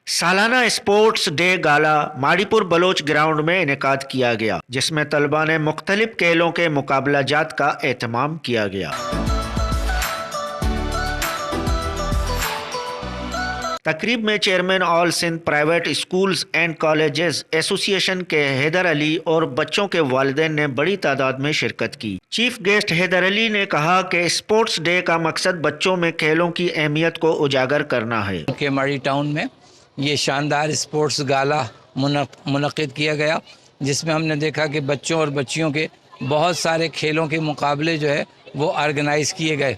سالانہ sports day گالا ماڑی پور بلوچ گراؤنڈ میں انعقاد کیا گیا، جس میں طلباء نے مختلف کھیلوں کے مقابلہ جات کا اہتمام کیا گیا۔ تقریب میں chairman all Sindh private schools and colleges ایسوسی ایشن کے حیدر علی اور بچوں کے والدین نے بڑی تعداد میں شرکت کی۔ چیف گیسٹ حیدر علی نے کہا کہ اسپورٹس ڈے کا مقصد بچوں میں کھیلوں کی اہمیت کو اجاگر کرنا ہے۔ کہ ماڑی ٹاؤن میں یہ شاندار اسپورٹس گالا منعقد کیا گیا، جس میں ہم نے دیکھا کہ بچوں اور بچیوں کے بہت سارے کھیلوں کے مقابلے جو ہے وہ آرگنائز کیے گئے،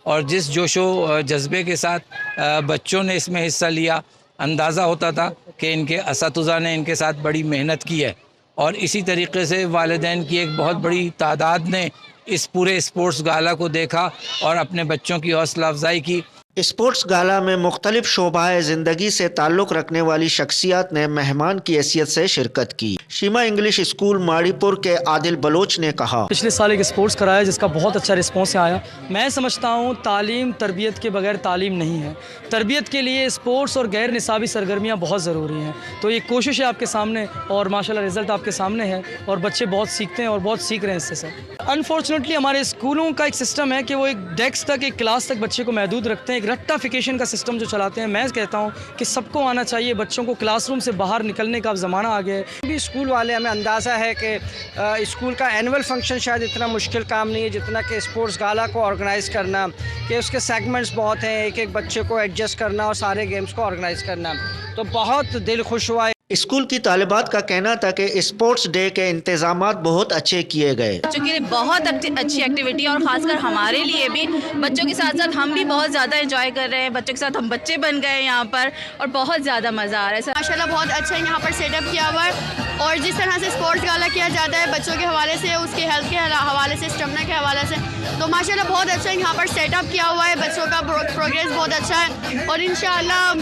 اور جس جوش و جذبے کے ساتھ بچوں نے اس میں حصہ لیا، اندازہ ہوتا تھا کہ ان کے اساتذہ نے ان کے ساتھ بڑی محنت کی ہے، اور اسی طریقے سے والدین کی ایک بہت بڑی تعداد نے اس پورے اسپورٹس گالا کو دیکھا اور اپنے بچوں کی حوصلہ افزائی کی۔ اسپورٹس گالا میں مختلف شعبہ زندگی سے تعلق رکھنے والی شخصیات نے مہمان کی حیثیت سے شرکت کی۔ شیما انگلش اسکول ماڑی پور کے عادل بلوچ نے کہا، پچھلے سال ایک اسپورٹس کرایا جس کا بہت اچھا رسپانس آیا۔ میں سمجھتا ہوں تعلیم تربیت کے بغیر تعلیم نہیں ہے، تربیت کے لیے اسپورٹس اور غیر نصابی سرگرمیاں بہت ضروری ہیں۔ تو یہ کوشش ہے آپ کے سامنے، اور ماشاءاللہ رزلٹ آپ کے سامنے ہے، اور بچے بہت سیکھتے ہیں اور بہت سیکھ رہے ہیں اس سے سر۔ انفارچونیٹلی ہمارے اسکولوں کا ایک سسٹم ہے کہ وہ ایک ڈیسک تک، ایک کلاس تک بچے کو محدود رکھتے ہیں، ایک رٹافیکیشن کا سسٹم جو چلاتے ہیں۔ میں کہتا ہوں کہ سب کو آنا چاہیے، بچوں کو کلاس روم سے باہر نکلنے کا اب زمانہ آ گیا ہے۔ بھی اسکول والے ہمیں اندازہ ہے کہ اسکول کا اینول فنکشن شاید اتنا مشکل کام نہیں ہے جتنا کہ اسپورٹس گالا کو آرگنائز کرنا، کہ اس کے سیگمنٹس بہت ہیں، ایک ایک بچے کو ایڈجسٹ کرنا اور سارے گیمز کو آرگنائز کرنا، تو بہت دل خوش ہوا ہے۔ اسکول کی طالبات کا کہنا تھا کہ اسپورٹس ڈے کے انتظامات بہت اچھے کیے گئے۔ بچوں کے لیے بہت اچھی ایکٹیویٹی ہے، اور خاص کر ہمارے لیے بھی، بچوں کے ساتھ ساتھ ہم بھی بہت زیادہ انجوائے کر رہے ہیں۔ بچوں کے ساتھ ہم بچے بن گئے یہاں پر، اور بہت زیادہ مزہ آ رہا ہے۔ ماشاءاللہ بہت اچھا یہاں پر سیٹ اپ کیا ہوا ہے، اور جس طرح سے اسپورٹس گالا کیا جاتا ہے بچوں کے حوالے سے، اس کے ہیلتھ کے حوالے سے، اسٹیمنا کے حوالے سے، تو ماشاءاللہ بہت اچھا یہاں پر سیٹ اپ کیا ہوا ہے۔ بچوں کا پروگریس بہت اچھا ہے، اور انشاءاللہ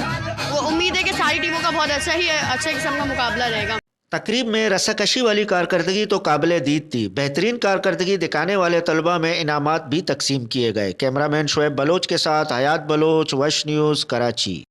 امید ہے کہ ساری ٹیموں کا بہت اچھا ہی ہے، اچھے قسم کا مقابلہ رہے گا۔ تقریب میں رسہ کشی والی کارکردگی تو قابل دید تھی، بہترین کارکردگی دکھانے والے طلباء میں انعامات بھی تقسیم کیے گئے۔ کیمرہ مین شعیب بلوچ کے ساتھ حیات بلوچ، وش نیوز، کراچی۔